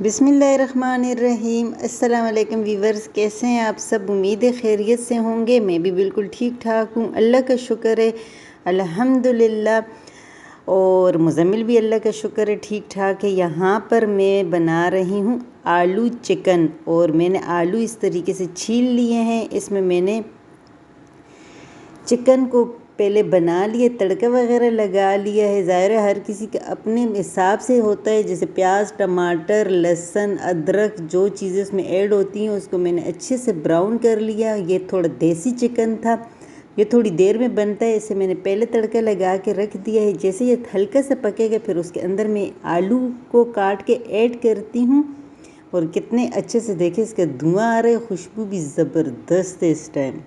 बिस्मिल्लाहिर्रहमानिर्रहीम। अस्सलाम वालेकुम वीवर्स, कैसे हैं आप सब? उम्मीद है खैरियत से होंगे। मैं भी बिल्कुल ठीक ठाक हूँ, अल्लाह का शुक्र है, अल्हम्दुलिल्लाह। और मुज़म्मिल भी अल्लाह का शुक्र है ठीक ठाक है। यहाँ पर मैं बना रही हूँ आलू चिकन, और मैंने आलू इस तरीके से छील लिए हैं। इसमें मैंने चिकन को पहले बना लिए, तड़का वगैरह लगा लिया है। ज़ाहिर है हर किसी के अपने हिसाब से होता है, जैसे प्याज, टमाटर, लहसुन, अदरक, जो चीज़ें उसमें ऐड होती हैं उसको मैंने अच्छे से ब्राउन कर लिया। ये थोड़ा देसी चिकन था, ये थोड़ी देर में बनता है। इसे मैंने पहले तड़का लगा के रख दिया है। जैसे ये हल्का सा पकेगा फिर उसके अंदर मैं आलू को काट के ऐड करती हूँ। और कितने अच्छे से देखें इसका धुआँ आ रहा है, खुशबू भी ज़बरदस्त है इस टाइम।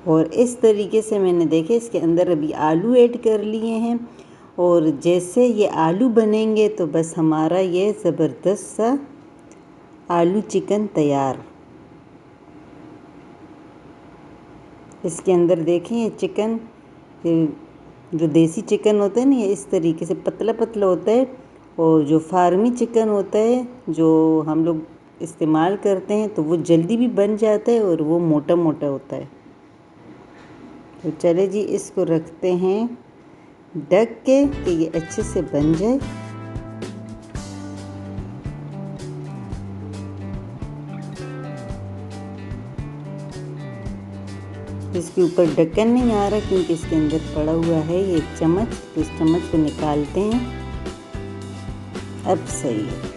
और इस तरीके से मैंने देखे इसके अंदर अभी आलू ऐड कर लिए हैं। और जैसे ये आलू बनेंगे तो बस हमारा ये ज़बरदस्त सा आलू चिकन तैयार। इसके अंदर देखें ये चिकन, जो देसी चिकन होता है ना, ये इस तरीके से पतला पतला होता है। और जो फार्मी चिकन होता है जो हम लोग इस्तेमाल करते हैं तो वो जल्दी भी बन जाता है और वो मोटा मोटा होता है। तो चले जी, इसको रखते हैं ढक के कि ये अच्छे से बन जाए। इसके ऊपर ढक्कन नहीं आ रहा क्योंकि इसके अंदर पड़ा हुआ है ये एक चम्मच, तो इस चम्मच को निकालते हैं। अब सही है।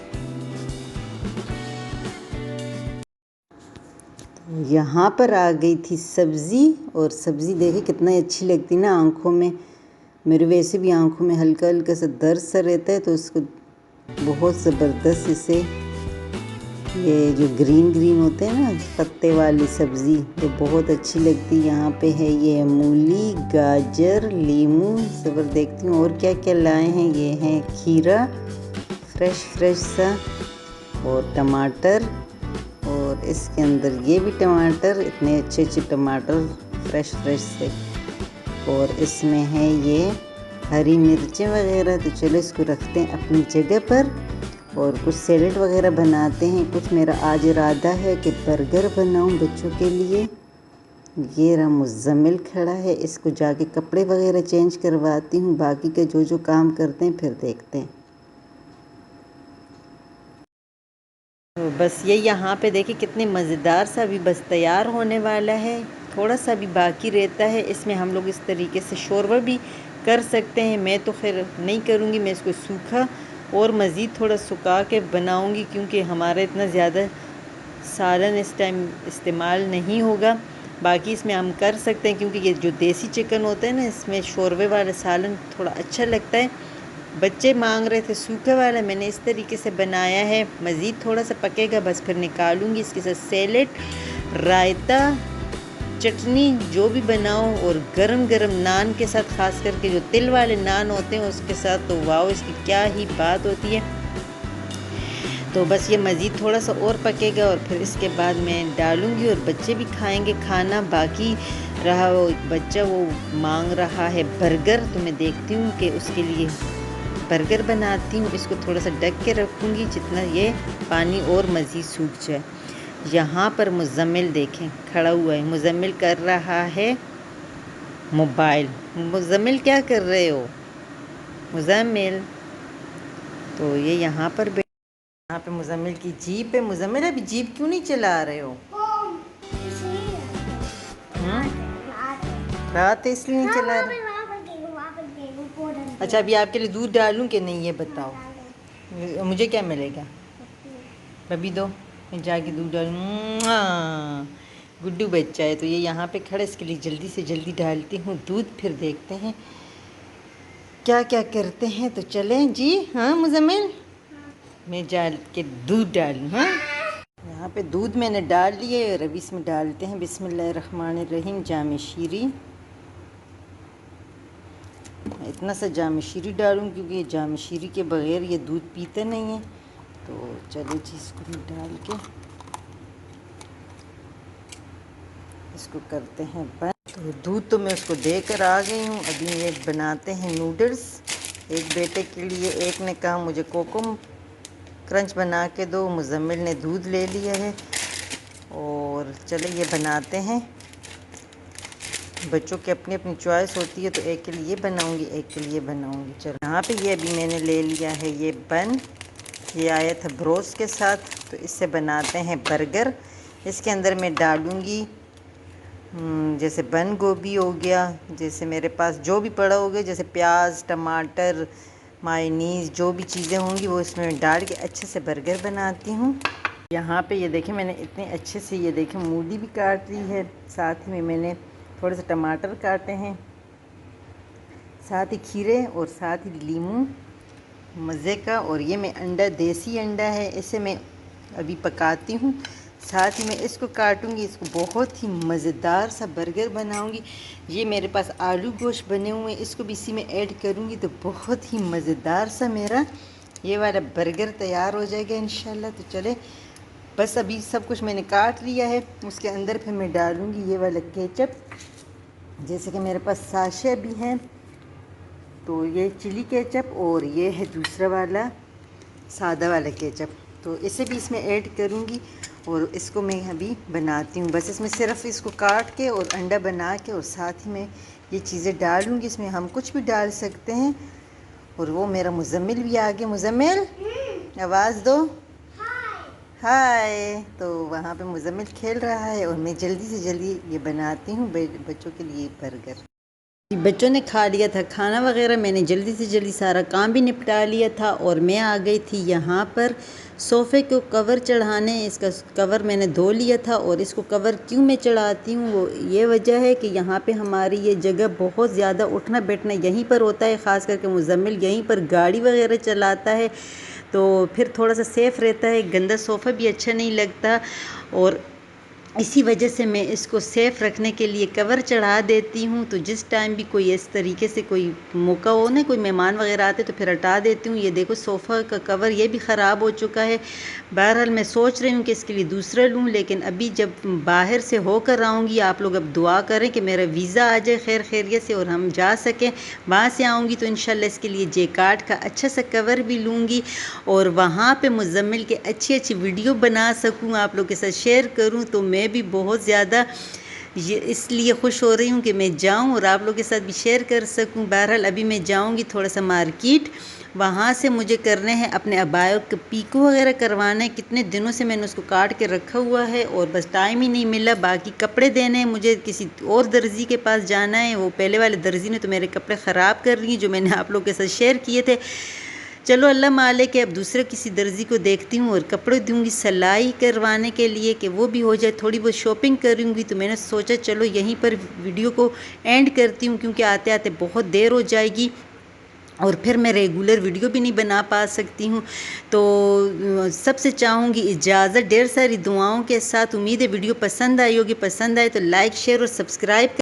यहाँ पर आ गई थी सब्ज़ी, और सब्ज़ी देखे कितना अच्छी लगती ना आँखों में। मेरे वैसे भी आँखों में हल्का हल्का सा दर्द सा रहता है, तो उसको बहुत ज़बरदस्त इसे, ये जो ग्रीन ग्रीन होते हैं ना पत्ते वाली सब्ज़ी, तो बहुत अच्छी लगती। यहाँ पे है ये मूली, गाजर, लीमू, ज़बर देखती हूँ और क्या क्या लाए हैं। ये है खीरा फ्रेश सा, और टमाटर, और इसके अंदर ये भी टमाटर, इतने अच्छे अच्छे टमाटर फ्रेश से। और इसमें है ये हरी मिर्चें वगैरह। तो चलो इसको रखते हैं अपनी जगह पर और कुछ सैलेड वगैरह बनाते हैं। कुछ मेरा आज इरादा है कि बर्गर बनाऊं बच्चों के लिए। ये रहा मुज़म्मिल खड़ा है, इसको जाके कपड़े वगैरह चेंज करवाती हूँ। बाकी के जो काम करते हैं फिर देखते हैं। तो बस ये यहाँ पे देखिए कितने मज़ेदार सा अभी बस तैयार होने वाला है। थोड़ा सा भी बाकी रहता है। इसमें हम लोग इस तरीके से शोरबा भी कर सकते हैं। मैं तो खैर नहीं करूँगी, मैं इसको सूखा और मज़ीद थोड़ा सुखा के बनाऊँगी, क्योंकि हमारा इतना ज़्यादा सालन इस टाइम इस्तेमाल नहीं होगा। बाकी इसमें हम कर सकते हैं, क्योंकि ये जो देसी चिकन होता है ना, इसमें शोरबे वाला सालन थोड़ा अच्छा लगता है। बच्चे मांग रहे थे सूखे वाला, मैंने इस तरीके से बनाया है। मज़ीद थोड़ा सा पकेगा बस फिर निकालूंगी। इसके साथ सैलेड, रायता, चटनी जो भी बनाओ, और गरम गरम नान के साथ, ख़ास करके जो तिल वाले नान होते हैं उसके साथ, तो वाह इसकी क्या ही बात होती है। तो बस ये मज़ीद थोड़ा सा और पकेगा और फिर इसके बाद मैं डालूँगी और बच्चे भी खाएंगे खाना। बाकी रहा वो बच्चा वो मांग रहा है बर्गर, तो मैं देखती हूँ कि उसके लिए बर्गर बनाती हूँ। इसको थोड़ा सा ढक के रखूँगी जितना ये पानी और मज़ीद सूख जाए। यहाँ पर मुज़म्मिल देखें खड़ा हुआ है, मुज़म्मिल कर रहा है मोबाइल। मुज़म्मिल क्या कर रहे हो मुज़म्मिल? तो ये यहाँ पे मुज़म्मिल की जीप है। मुज़म्मिल अभी जीप क्यों नहीं चला रहे हो? रात है इसलिए नहीं चला रहे। अच्छा अभी आपके लिए दूध डालूं कि नहीं ये बताओ, मुझे क्या मिलेगा? अभी दो, मैं जाके दूध डालूँ। गुड्डू बच्चा है तो ये यहाँ पे खड़ा, इसके लिए जल्दी से जल्दी डालती हूँ दूध, फिर देखते हैं क्या क्या करते हैं। तो चलें जी। हाँ मुज़म्मिल, मैं जा के दूध डालूँ। हाँ, यहाँ पे दूध मैंने डाल लिए और अभी इसमें डालते हैं बिस्मिल्लाहिर्रहमानिर्रहीम जाम शीरी। इतना सा जाम शीरी डालूँ क्योंकि ये जाम शीरी के बग़ैर ये दूध पीते नहीं है। तो चलिए जी इसको भी डाल के इसको करते हैं बंद। तो दूध तो मैं उसको देकर आ गई हूँ। अभी ये बनाते हैं नूडल्स। एक बेटे के लिए, एक ने कहा मुझे कोको क्रंच बना के दो, मुज़म्मिल ने दूध ले लिया है। और चले ये बनाते हैं। बच्चों की अपनी अपनी चॉइस होती है, तो एक के लिए बनाऊंगी, एक के लिए बनाऊंगी। चलो यहाँ पे ये अभी मैंने ले लिया है ये बन। ये आया था ब्रोस्ट के साथ, तो इससे बनाते हैं बर्गर। इसके अंदर मैं डालूँगी जैसे बंद गोभी हो गया, जैसे मेरे पास जो भी पड़ा होगा, जैसे प्याज, टमाटर, मायोनीज़, जो भी चीज़ें होंगी वो इसमें डाल के अच्छे से बर्गर बनाती हूँ। यहाँ पे ये देखें मैंने इतने अच्छे से ये देखें मूली भी काट ली है, साथ ही में मैंने थोड़े से टमाटर काटे हैं, साथ ही खीरे और साथ ही लीमू मज़े का। और ये मैं अंडा, देसी अंडा है, इसे मैं अभी पकाती हूँ। साथ ही मैं इसको काटूंगी, इसको बहुत ही मज़ेदार सा बर्गर बनाऊंगी। ये मेरे पास आलू गोश्त बने हुए हैं, इसको भी इसी में ऐड करूंगी, तो बहुत ही मज़ेदार सा मेरा ये वाला बर्गर तैयार हो जाएगा इंशाल्लाह। तो चले बस अभी सब कुछ मैंने काट लिया है, उसके अंदर फिर मैं डालूँगी ये वाला केचप। जैसे कि मेरे पास साशे भी हैं, तो ये चिली केचप और ये है दूसरा वाला सादा वाला केचप, तो इसे भी इसमें ऐड करूँगी। और इसको मैं अभी बनाती हूँ। बस इसमें सिर्फ इसको काट के और अंडा बना के और साथ ही में ये चीज़ें डालूँगी। इसमें हम कुछ भी डाल सकते हैं। और वो मेरा मुज़म्मिल भी आ गया। मुज़म्मिल आवाज़ दो, हाय। तो वहाँ पे मुज़म्मिल खेल रहा है और मैं जल्दी से जल्दी ये बनाती हूँ बच्चों के लिए बर्गर। बच्चों ने खा लिया था खाना वगैरह, मैंने जल्दी से जल्दी सारा काम भी निपटा लिया था और मैं आ गई थी यहाँ पर सोफ़े को कवर चढ़ाने। इसका कवर मैंने धो लिया था। और इसको कवर क्यों मैं चढ़ाती हूँ, वो ये वजह है कि यहाँ पे हमारी ये जगह बहुत ज़्यादा उठना बैठना यहीं पर होता है, ख़ास करके मुज़म्मिल यहीं पर गाड़ी वगैरह चलाता है, तो फिर थोड़ा सा सेफ़ रहता है, गंदा सोफ़ा भी अच्छा नहीं लगता। और इसी वजह से मैं इसको सेफ़ रखने के लिए कवर चढ़ा देती हूँ। तो जिस टाइम भी कोई इस तरीके से कोई मौका हो ना, कोई मेहमान वगैरह आते तो फिर हटा देती हूँ। ये देखो सोफ़ा का कवर ये भी ख़राब हो चुका है। बहरहाल मैं सोच रही हूँ कि इसके लिए दूसरा लूँ, लेकिन अभी जब बाहर से होकर आऊँगी, आप लोग अब दुआ करें कि मेरा वीज़ा आ जाए खैर खैरियत से और हम जा सकें। वहाँ से आऊँगी तो इंशाल्लाह इसके लिए जेकार्ड का अच्छा सा कवर भी लूँगी और वहाँ पे मुज़म्मिल के अच्छी अच्छी वीडियो बना सकूँ, आप लोग के साथ शेयर करूँ। तो मैं भी बहुत ज़्यादा ये इसलिए खुश हो रही हूँ कि मैं जाऊँ और आप लोगों के साथ भी शेयर कर सकूँ। बहरहाल अभी मैं जाऊँगी थोड़ा सा मार्केट, वहाँ से मुझे करने हैं अपने अबायों के पीको वगैरह करवाना है। कितने दिनों से मैंने उसको काट के रखा हुआ है और बस टाइम ही नहीं मिला। बाकी कपड़े देने हैं, मुझे किसी और दर्जी के पास जाना है। वो पहले वाले दर्जी ने तो मेरे कपड़े ख़राब कर रही हैं जो मैंने आप लोगों के साथ शेयर किए थे। चलो अल्लाह माले के अब दूसरे किसी दर्जी को देखती हूँ और कपड़े दूँगी सिलाई करवाने के लिए कि वो भी हो जाए। थोड़ी बहुत शॉपिंग करूँगी, तो मैंने सोचा चलो यहीं पर वीडियो को एंड करती हूँ, क्योंकि आते आते बहुत देर हो जाएगी और फिर मैं रेगुलर वीडियो भी नहीं बना पा सकती हूँ। तो सबसे चाहूँगी इजाज़त ढेर सारी दुआओं के साथ। उम्मीद है वीडियो पसंद आई होगी, पसंद आए तो लाइक शेयर और सब्सक्राइब।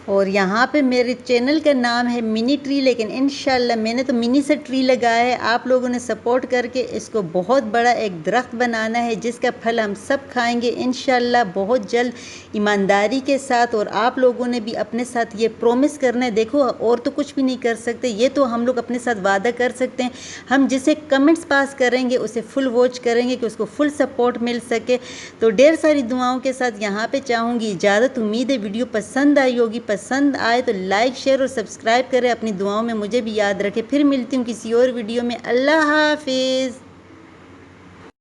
और यहाँ पे मेरे चैनल का नाम है मिनी ट्री, लेकिन इंशाल्लाह मैंने तो मिनी से ट्री लगाया है। आप लोगों ने सपोर्ट करके इसको बहुत बड़ा एक दरख्त बनाना है जिसका फल हम सब खाएंगे इंशाल्लाह बहुत जल्द, ईमानदारी के साथ। और आप लोगों ने भी अपने साथ ये प्रॉमिस करना है। देखो और तो कुछ भी नहीं कर सकते, ये तो हम लोग अपने साथ वादा कर सकते हैं। हम जिसे कमेंट्स पास करेंगे उसे फुल वॉच करेंगे कि उसको फुल सपोर्ट मिल सके। तो ढेर सारी दुआओं के साथ यहाँ पे चाहूँगी इजाज़त। उम्मीद है वीडियो पसंद आई होगी, पसंद आए तो लाइक शेयर और सब्सक्राइब करें। अपनी दुआओं में मुझे भी याद रखें। फिर मिलती हूँ किसी और वीडियो में। अल्लाह हाफिज़।